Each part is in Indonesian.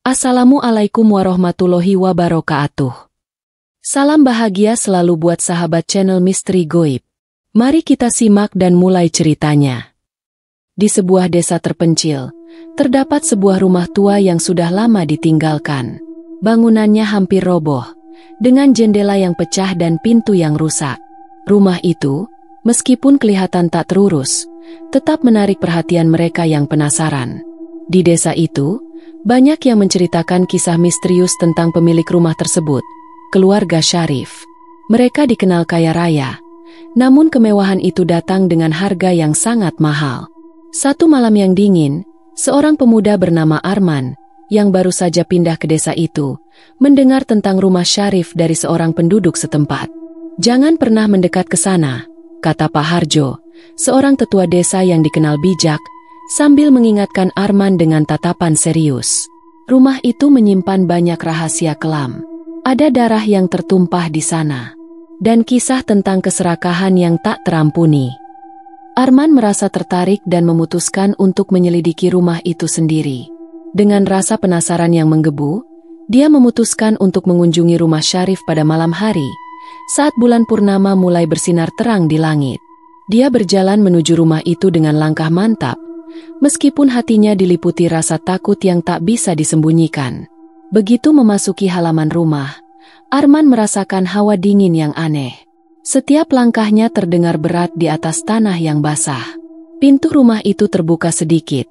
Assalamualaikum warahmatullahi wabarakatuh. Salam bahagia selalu buat sahabat channel Misteri Goib. Mari kita simak dan mulai ceritanya. Di sebuah desa terpencil, terdapat sebuah rumah tua yang sudah lama ditinggalkan. Bangunannya hampir roboh, dengan jendela yang pecah dan pintu yang rusak. Rumah itu, meskipun kelihatan tak terurus, tetap menarik perhatian mereka yang penasaran. Di desa itu, banyak yang menceritakan kisah misterius tentang pemilik rumah tersebut, keluarga Syarif. Mereka dikenal kaya raya, namun kemewahan itu datang dengan harga yang sangat mahal. Satu malam yang dingin, seorang pemuda bernama Arman, yang baru saja pindah ke desa itu, mendengar tentang rumah Syarif dari seorang penduduk setempat. "Jangan pernah mendekat ke sana," kata Pak Harjo, seorang tetua desa yang dikenal bijak, sambil mengingatkan Arman dengan tatapan serius. Rumah itu menyimpan banyak rahasia kelam. Ada darah yang tertumpah di sana, dan kisah tentang keserakahan yang tak terampuni. Arman merasa tertarik dan memutuskan untuk menyelidiki rumah itu sendiri. Dengan rasa penasaran yang menggebu, dia memutuskan untuk mengunjungi rumah Syarif pada malam hari, saat bulan purnama mulai bersinar terang di langit. Dia berjalan menuju rumah itu dengan langkah mantap, meskipun hatinya diliputi rasa takut yang tak bisa disembunyikan. Begitu memasuki halaman rumah, Arman merasakan hawa dingin yang aneh. Setiap langkahnya terdengar berat di atas tanah yang basah. Pintu rumah itu terbuka sedikit,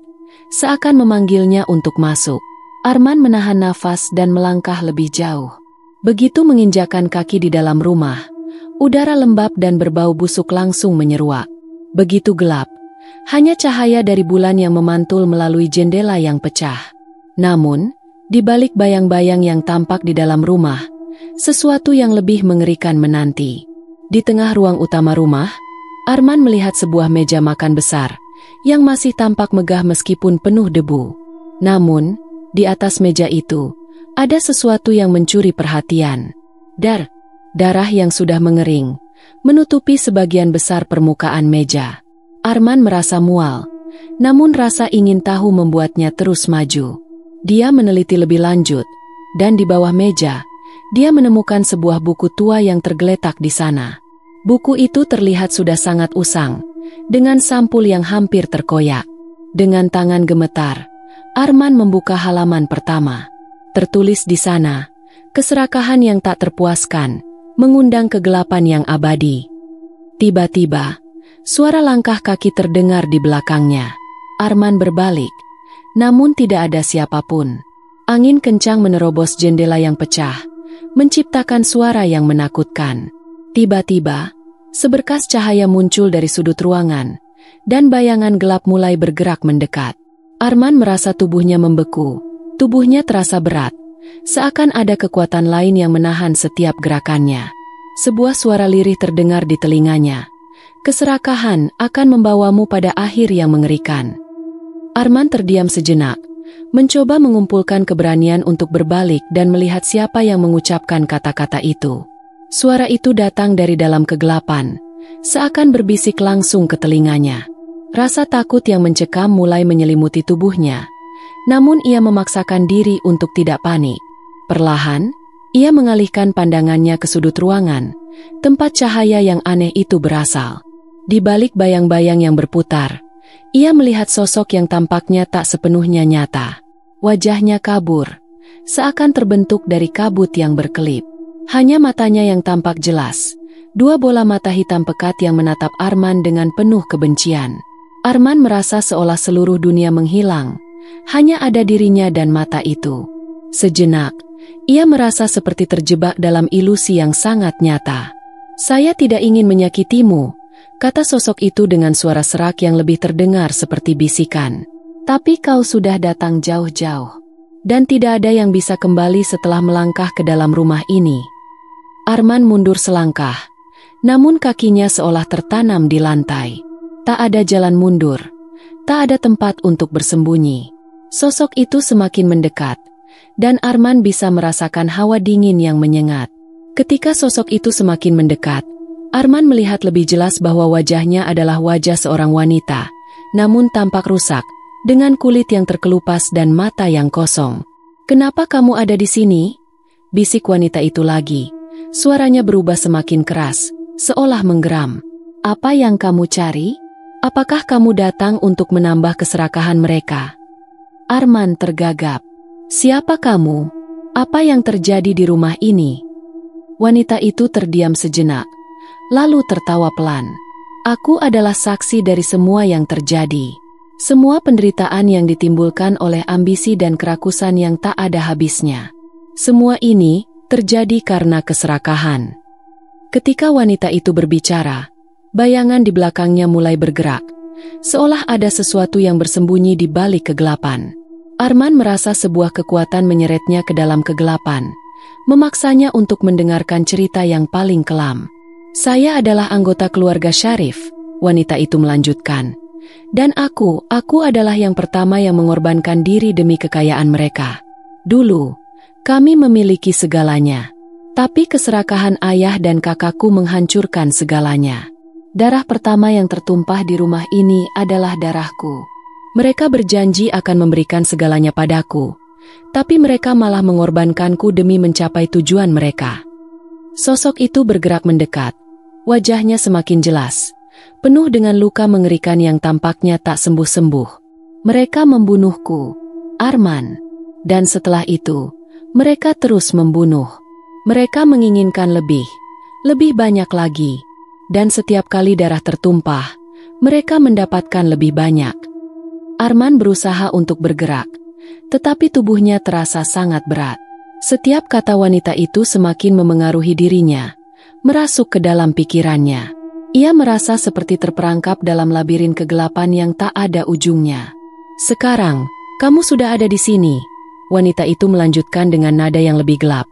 seakan memanggilnya untuk masuk. Arman menahan nafas dan melangkah lebih jauh. Begitu menginjakan kaki di dalam rumah, udara lembab dan berbau busuk langsung menyeruak. Begitu gelap, hanya cahaya dari bulan yang memantul melalui jendela yang pecah. Namun, di balik bayang-bayang yang tampak di dalam rumah, sesuatu yang lebih mengerikan menanti. Di tengah ruang utama rumah, Arman melihat sebuah meja makan besar, yang masih tampak megah meskipun penuh debu. Namun, di atas meja itu, ada sesuatu yang mencuri perhatian. Darah yang sudah mengering, menutupi sebagian besar permukaan meja. Arman merasa mual, namun rasa ingin tahu membuatnya terus maju. Dia meneliti lebih lanjut, dan di bawah meja, dia menemukan sebuah buku tua yang tergeletak di sana. Buku itu terlihat sudah sangat usang, dengan sampul yang hampir terkoyak. Dengan tangan gemetar, Arman membuka halaman pertama. Tertulis di sana, keserakahan yang tak terpuaskan, mengundang kegelapan yang abadi. Tiba-tiba, suara langkah kaki terdengar di belakangnya. Arman berbalik, namun tidak ada siapapun. Angin kencang menerobos jendela yang pecah, menciptakan suara yang menakutkan. Tiba-tiba, seberkas cahaya muncul dari sudut ruangan, dan bayangan gelap mulai bergerak mendekat. Arman merasa tubuhnya membeku, tubuhnya terasa berat, seakan ada kekuatan lain yang menahan setiap gerakannya. Sebuah suara lirih terdengar di telinganya. "Keserakahan akan membawamu pada akhir yang mengerikan." Arman terdiam sejenak, mencoba mengumpulkan keberanian untuk berbalik dan melihat siapa yang mengucapkan kata-kata itu. Suara itu datang dari dalam kegelapan, seakan berbisik langsung ke telinganya. Rasa takut yang mencekam mulai menyelimuti tubuhnya, namun ia memaksakan diri untuk tidak panik. Perlahan, ia mengalihkan pandangannya ke sudut ruangan, tempat cahaya yang aneh itu berasal. Di balik bayang-bayang yang berputar, ia melihat sosok yang tampaknya tak sepenuhnya nyata. Wajahnya kabur, seakan terbentuk dari kabut yang berkelip. Hanya matanya yang tampak jelas, dua bola mata hitam pekat yang menatap Arman dengan penuh kebencian. Arman merasa seolah seluruh dunia menghilang, hanya ada dirinya dan mata itu. Sejenak, ia merasa seperti terjebak dalam ilusi yang sangat nyata. "Saya tidak ingin menyakitimu," kata sosok itu dengan suara serak yang lebih terdengar seperti bisikan. "Tapi kau sudah datang jauh-jauh, dan tidak ada yang bisa kembali setelah melangkah ke dalam rumah ini." Arman mundur selangkah, namun kakinya seolah tertanam di lantai. Tak ada jalan mundur, tak ada tempat untuk bersembunyi. Sosok itu semakin mendekat, dan Arman bisa merasakan hawa dingin yang menyengat. Ketika sosok itu semakin mendekat, Arman melihat lebih jelas bahwa wajahnya adalah wajah seorang wanita, namun tampak rusak, dengan kulit yang terkelupas dan mata yang kosong. Kenapa kamu ada di sini? Bisik wanita itu lagi. Suaranya berubah semakin keras, seolah menggeram. Apa yang kamu cari? Apakah kamu datang untuk menambah keserakahan mereka? Arman tergagap. Siapa kamu? Apa yang terjadi di rumah ini? Wanita itu terdiam sejenak, lalu tertawa pelan. Aku adalah saksi dari semua yang terjadi. Semua penderitaan yang ditimbulkan oleh ambisi dan kerakusan yang tak ada habisnya. Semua ini terjadi karena keserakahan. Ketika wanita itu berbicara, bayangan di belakangnya mulai bergerak, seolah ada sesuatu yang bersembunyi di balik kegelapan. Arman merasa sebuah kekuatan menyeretnya ke dalam kegelapan, memaksanya untuk mendengarkan cerita yang paling kelam. Saya adalah anggota keluarga Syarif, wanita itu melanjutkan. Dan aku adalah yang pertama yang mengorbankan diri demi kekayaan mereka. Dulu, kami memiliki segalanya. Tapi keserakahan ayah dan kakakku menghancurkan segalanya. Darah pertama yang tertumpah di rumah ini adalah darahku. Mereka berjanji akan memberikan segalanya padaku. Tapi mereka malah mengorbankanku demi mencapai tujuan mereka. Sosok itu bergerak mendekat. Wajahnya semakin jelas, penuh dengan luka mengerikan yang tampaknya tak sembuh-sembuh. Mereka membunuhku, Arman. Dan setelah itu, mereka terus membunuh. Mereka menginginkan lebih banyak lagi. Dan setiap kali darah tertumpah, mereka mendapatkan lebih banyak. Arman berusaha untuk bergerak, tetapi tubuhnya terasa sangat berat. Setiap kata wanita itu semakin memengaruhi dirinya, merasuk ke dalam pikirannya. Ia merasa seperti terperangkap dalam labirin kegelapan yang tak ada ujungnya. Sekarang, kamu sudah ada di sini. Wanita itu melanjutkan dengan nada yang lebih gelap.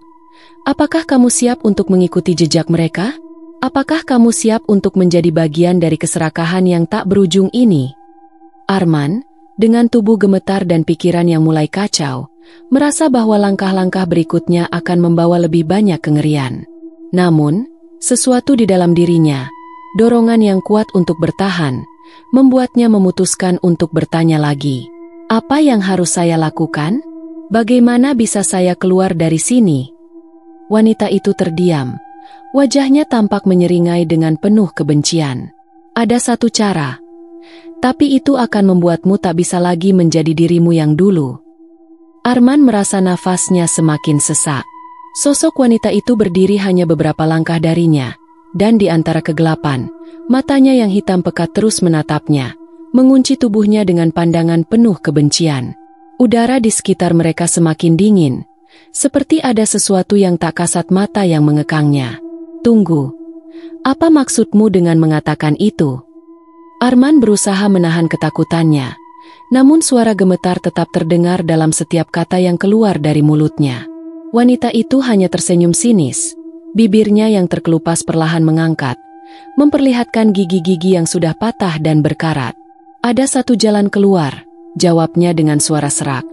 Apakah kamu siap untuk mengikuti jejak mereka? Apakah kamu siap untuk menjadi bagian dari keserakahan yang tak berujung ini? Arman, dengan tubuh gemetar dan pikiran yang mulai kacau, merasa bahwa langkah-langkah berikutnya akan membawa lebih banyak kengerian. Namun, sesuatu di dalam dirinya, dorongan yang kuat untuk bertahan, membuatnya memutuskan untuk bertanya lagi. Apa yang harus saya lakukan? Bagaimana bisa saya keluar dari sini? Wanita itu terdiam. Wajahnya tampak menyeringai dengan penuh kebencian. Ada satu cara, tapi itu akan membuatmu tak bisa lagi menjadi dirimu yang dulu. Arman merasa nafasnya semakin sesak. Sosok wanita itu berdiri hanya beberapa langkah darinya, dan di antara kegelapan, matanya yang hitam pekat terus menatapnya, mengunci tubuhnya dengan pandangan penuh kebencian. Udara di sekitar mereka semakin dingin, seperti ada sesuatu yang tak kasat mata yang mengekangnya. Tunggu, apa maksudmu dengan mengatakan itu? Arman berusaha menahan ketakutannya, namun suara gemetar tetap terdengar dalam setiap kata yang keluar dari mulutnya. Wanita itu hanya tersenyum sinis, bibirnya yang terkelupas perlahan mengangkat, memperlihatkan gigi-gigi yang sudah patah dan berkarat. Ada satu jalan keluar, jawabnya dengan suara serak.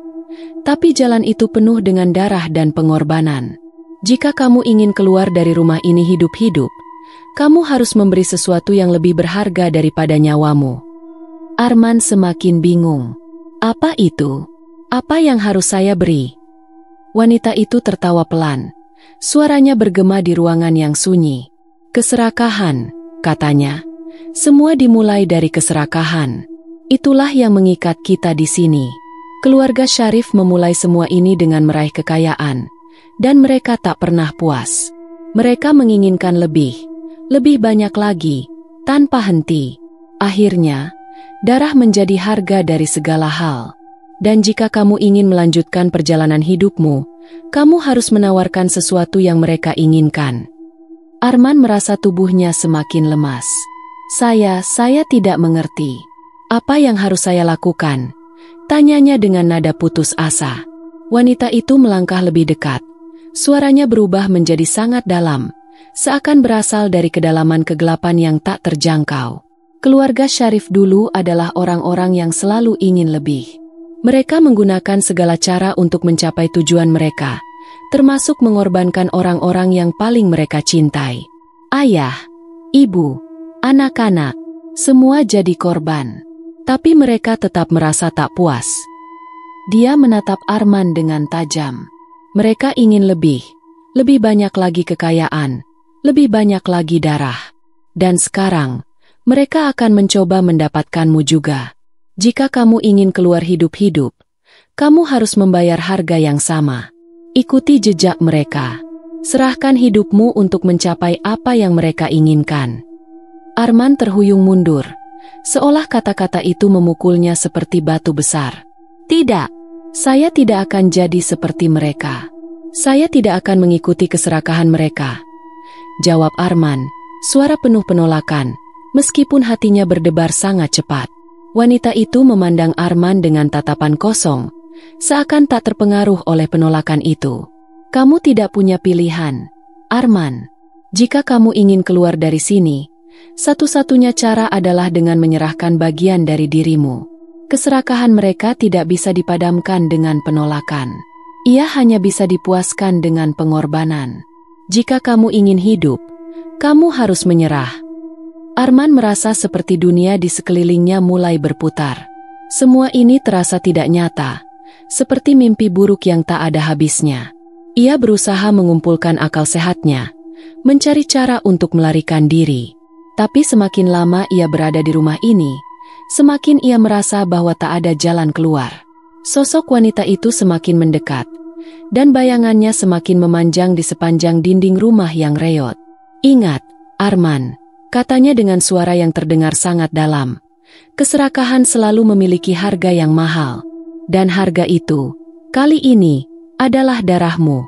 Tapi jalan itu penuh dengan darah dan pengorbanan. Jika kamu ingin keluar dari rumah ini hidup-hidup, kamu harus memberi sesuatu yang lebih berharga daripada nyawamu. Arman semakin bingung. Apa itu? Apa yang harus saya beri? Wanita itu tertawa pelan. Suaranya bergema di ruangan yang sunyi. Keserakahan, katanya. Semua dimulai dari keserakahan. Itulah yang mengikat kita di sini. Keluarga Syarif memulai semua ini dengan meraih kekayaan. Dan mereka tak pernah puas. Mereka menginginkan lebih banyak lagi, tanpa henti. Akhirnya, darah menjadi harga dari segala hal. Dan jika kamu ingin melanjutkan perjalanan hidupmu, kamu harus menawarkan sesuatu yang mereka inginkan. Arman merasa tubuhnya semakin lemas. Saya tidak mengerti. Apa yang harus saya lakukan? Tanyanya dengan nada putus asa. Wanita itu melangkah lebih dekat. Suaranya berubah menjadi sangat dalam, seakan berasal dari kedalaman kegelapan yang tak terjangkau. Keluarga Syarif dulu adalah orang-orang yang selalu ingin lebih. Mereka menggunakan segala cara untuk mencapai tujuan mereka, termasuk mengorbankan orang-orang yang paling mereka cintai. Ayah, ibu, anak-anak, semua jadi korban. Tapi mereka tetap merasa tak puas. Dia menatap Arman dengan tajam. Mereka ingin lebih banyak lagi kekayaan, lebih banyak lagi darah. Dan sekarang, mereka akan mencoba mendapatkanmu juga. Jika kamu ingin keluar hidup-hidup, kamu harus membayar harga yang sama. Ikuti jejak mereka. Serahkan hidupmu untuk mencapai apa yang mereka inginkan. Arman terhuyung mundur, seolah kata-kata itu memukulnya seperti batu besar. Tidak, saya tidak akan jadi seperti mereka. Saya tidak akan mengikuti keserakahan mereka, jawab Arman, suara penuh penolakan, meskipun hatinya berdebar sangat cepat. Wanita itu memandang Arman dengan tatapan kosong, seakan tak terpengaruh oleh penolakan itu. Kamu tidak punya pilihan, Arman. Jika kamu ingin keluar dari sini, satu-satunya cara adalah dengan menyerahkan bagian dari dirimu. Keserakahan mereka tidak bisa dipadamkan dengan penolakan. Ia hanya bisa dipuaskan dengan pengorbanan. Jika kamu ingin hidup, kamu harus menyerah. Arman merasa seperti dunia di sekelilingnya mulai berputar. Semua ini terasa tidak nyata, seperti mimpi buruk yang tak ada habisnya. Ia berusaha mengumpulkan akal sehatnya, mencari cara untuk melarikan diri. Tapi semakin lama ia berada di rumah ini, semakin ia merasa bahwa tak ada jalan keluar. Sosok wanita itu semakin mendekat, dan bayangannya semakin memanjang di sepanjang dinding rumah yang reot. Ingat, Arman, katanya dengan suara yang terdengar sangat dalam, keserakahan selalu memiliki harga yang mahal. Dan harga itu, kali ini, adalah darahmu.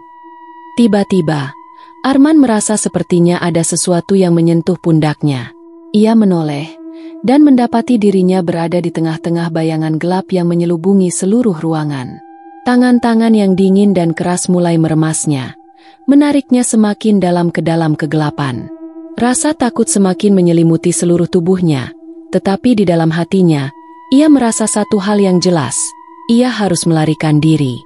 Tiba-tiba, Arman merasa sepertinya ada sesuatu yang menyentuh pundaknya. Ia menoleh, dan mendapati dirinya berada di tengah-tengah bayangan gelap yang menyelubungi seluruh ruangan. Tangan-tangan yang dingin dan keras mulai meremasnya, menariknya semakin dalam ke dalam kegelapan. Rasa takut semakin menyelimuti seluruh tubuhnya, tetapi di dalam hatinya, ia merasa satu hal yang jelas, ia harus melarikan diri.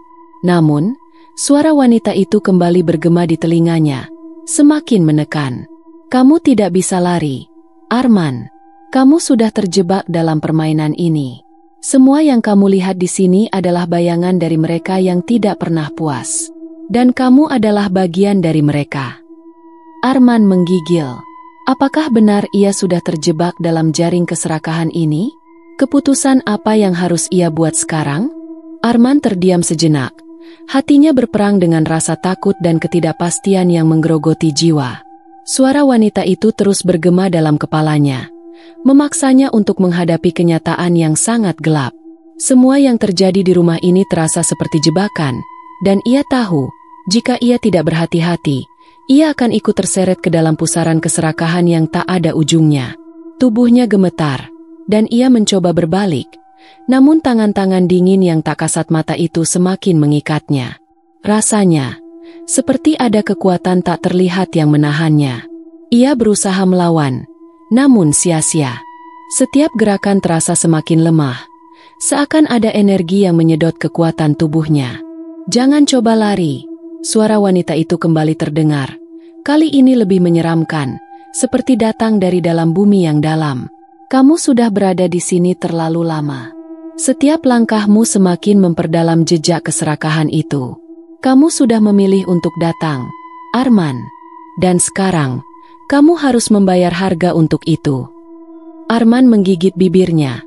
Namun, suara wanita itu kembali bergema di telinganya, semakin menekan. Kamu tidak bisa lari, Arman. Kamu sudah terjebak dalam permainan ini. Semua yang kamu lihat di sini adalah bayangan dari mereka yang tidak pernah puas. Dan kamu adalah bagian dari mereka. Arman menggigil. Apakah benar ia sudah terjebak dalam jaring keserakahan ini? Keputusan apa yang harus ia buat sekarang? Arman terdiam sejenak. Hatinya berperang dengan rasa takut dan ketidakpastian yang menggerogoti jiwa. Suara wanita itu terus bergema dalam kepalanya, memaksanya untuk menghadapi kenyataan yang sangat gelap. Semua yang terjadi di rumah ini terasa seperti jebakan, dan ia tahu, jika ia tidak berhati-hati, ia akan ikut terseret ke dalam pusaran keserakahan yang tak ada ujungnya. Tubuhnya gemetar, dan ia mencoba berbalik, namun tangan-tangan dingin yang tak kasat mata itu semakin mengikatnya. Rasanya, seperti ada kekuatan tak terlihat yang menahannya. Ia berusaha melawan, namun sia-sia. Setiap gerakan terasa semakin lemah, seakan ada energi yang menyedot kekuatan tubuhnya. Jangan coba lari, suara wanita itu kembali terdengar. Kali ini lebih menyeramkan, seperti datang dari dalam bumi yang dalam. Kamu sudah berada di sini terlalu lama. Setiap langkahmu semakin memperdalam jejak keserakahan itu. Kamu sudah memilih untuk datang, Arman. Dan sekarang, kamu harus membayar harga untuk itu. Arman menggigit bibirnya,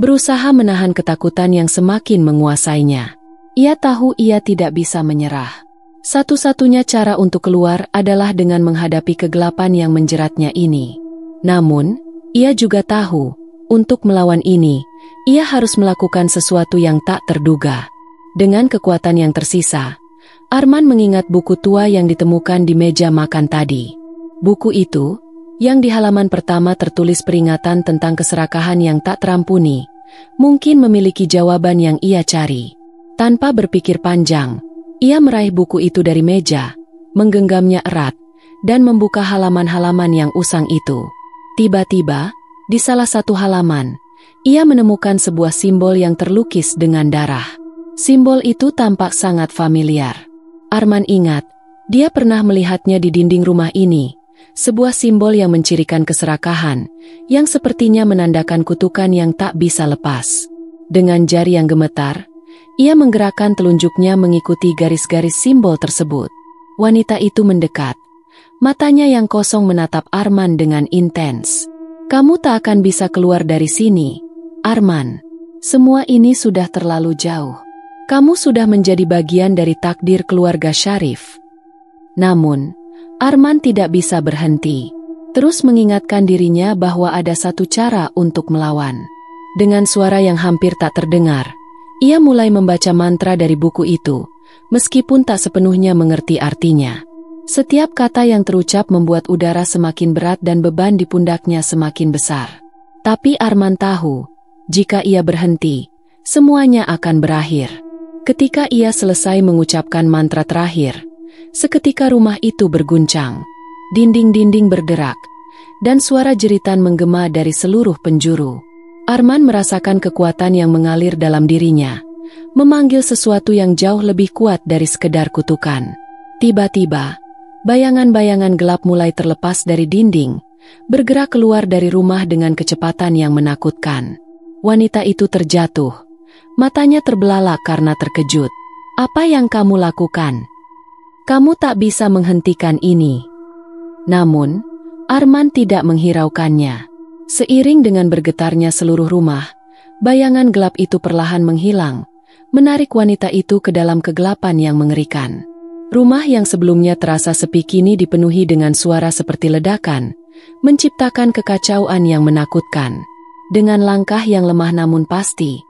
berusaha menahan ketakutan yang semakin menguasainya. Ia tahu ia tidak bisa menyerah. Satu-satunya cara untuk keluar adalah dengan menghadapi kegelapan yang menjeratnya ini. Namun, ia juga tahu, untuk melawan ini, ia harus melakukan sesuatu yang tak terduga. Dengan kekuatan yang tersisa, Arman mengingat buku tua yang ditemukan di meja makan tadi. Buku itu, yang di halaman pertama tertulis peringatan tentang keserakahan yang tak terampuni, mungkin memiliki jawaban yang ia cari. Tanpa berpikir panjang, ia meraih buku itu dari meja, menggenggamnya erat, dan membuka halaman-halaman yang usang itu. Tiba-tiba, di salah satu halaman, ia menemukan sebuah simbol yang terlukis dengan darah. Simbol itu tampak sangat familiar. Arman ingat, dia pernah melihatnya di dinding rumah ini, sebuah simbol yang mencirikan keserakahan, yang sepertinya menandakan kutukan yang tak bisa lepas. Dengan jari yang gemetar, Ia menggerakkan telunjuknya mengikuti garis-garis simbol tersebut. Wanita itu mendekat. Matanya yang kosong menatap Arman dengan intens. "Kamu tak akan bisa keluar dari sini, Arman. Semua ini sudah terlalu jauh. Kamu sudah menjadi bagian dari takdir keluarga Syarif." Namun, Arman tidak bisa berhenti. Terus mengingatkan dirinya bahwa ada satu cara untuk melawan. Dengan suara yang hampir tak terdengar, ia mulai membaca mantra dari buku itu, meskipun tak sepenuhnya mengerti artinya. Setiap kata yang terucap membuat udara semakin berat dan beban di pundaknya semakin besar. Tapi Arman tahu, jika ia berhenti, semuanya akan berakhir. Ketika ia selesai mengucapkan mantra terakhir, seketika rumah itu berguncang. Dinding-dinding berderak, dan suara jeritan menggema dari seluruh penjuru. Arman merasakan kekuatan yang mengalir dalam dirinya, memanggil sesuatu yang jauh lebih kuat dari sekedar kutukan. Tiba-tiba, bayangan-bayangan gelap mulai terlepas dari dinding, bergerak keluar dari rumah dengan kecepatan yang menakutkan. Wanita itu terjatuh, matanya terbelalak karena terkejut. "Apa yang kamu lakukan? Kamu tak bisa menghentikan ini." Namun, Arman tidak menghiraukannya. Seiring dengan bergetarnya seluruh rumah, bayangan gelap itu perlahan menghilang, menarik wanita itu ke dalam kegelapan yang mengerikan. Rumah yang sebelumnya terasa sepi kini dipenuhi dengan suara seperti ledakan, menciptakan kekacauan yang menakutkan. Dengan langkah yang lemah namun pasti,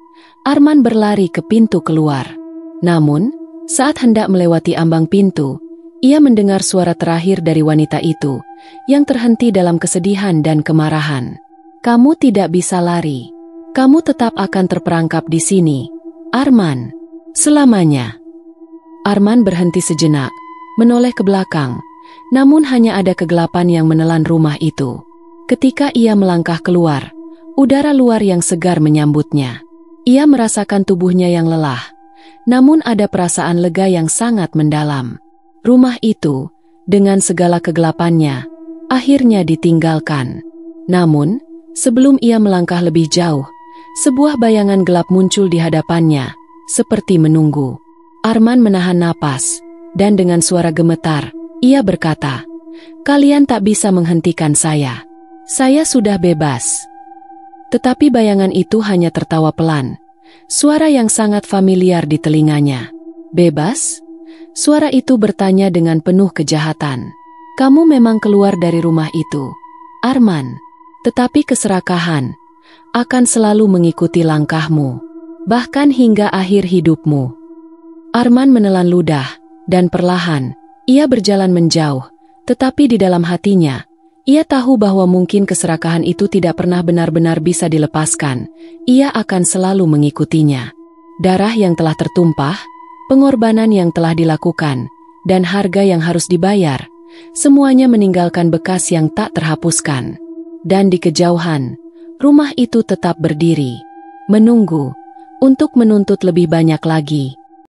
Arman berlari ke pintu keluar. Namun, saat hendak melewati ambang pintu, ia mendengar suara terakhir dari wanita itu, yang terhenti dalam kesedihan dan kemarahan. "Kamu tidak bisa lari. Kamu tetap akan terperangkap di sini, Arman. Selamanya." Arman berhenti sejenak, menoleh ke belakang, namun hanya ada kegelapan yang menelan rumah itu. Ketika ia melangkah keluar, udara luar yang segar menyambutnya. Ia merasakan tubuhnya yang lelah, namun ada perasaan lega yang sangat mendalam. Rumah itu, dengan segala kegelapannya, akhirnya ditinggalkan. Namun, sebelum ia melangkah lebih jauh, sebuah bayangan gelap muncul di hadapannya, seperti menunggu. Arman menahan napas, dan dengan suara gemetar, ia berkata, "Kalian tak bisa menghentikan saya. Saya sudah bebas." Tetapi bayangan itu hanya tertawa pelan, suara yang sangat familiar di telinganya. "Bebas?" Suara itu bertanya dengan penuh kejahatan. "Kamu memang keluar dari rumah itu, Arman. Tetapi keserakahan akan selalu mengikuti langkahmu, bahkan hingga akhir hidupmu." Arman menelan ludah, dan perlahan, ia berjalan menjauh, tetapi di dalam hatinya, ia tahu bahwa mungkin keserakahan itu tidak pernah benar-benar bisa dilepaskan, ia akan selalu mengikutinya. Darah yang telah tertumpah, pengorbanan yang telah dilakukan, dan harga yang harus dibayar, semuanya meninggalkan bekas yang tak terhapuskan. Dan di kejauhan, rumah itu tetap berdiri, menunggu, untuk menuntut lebih banyak lagi.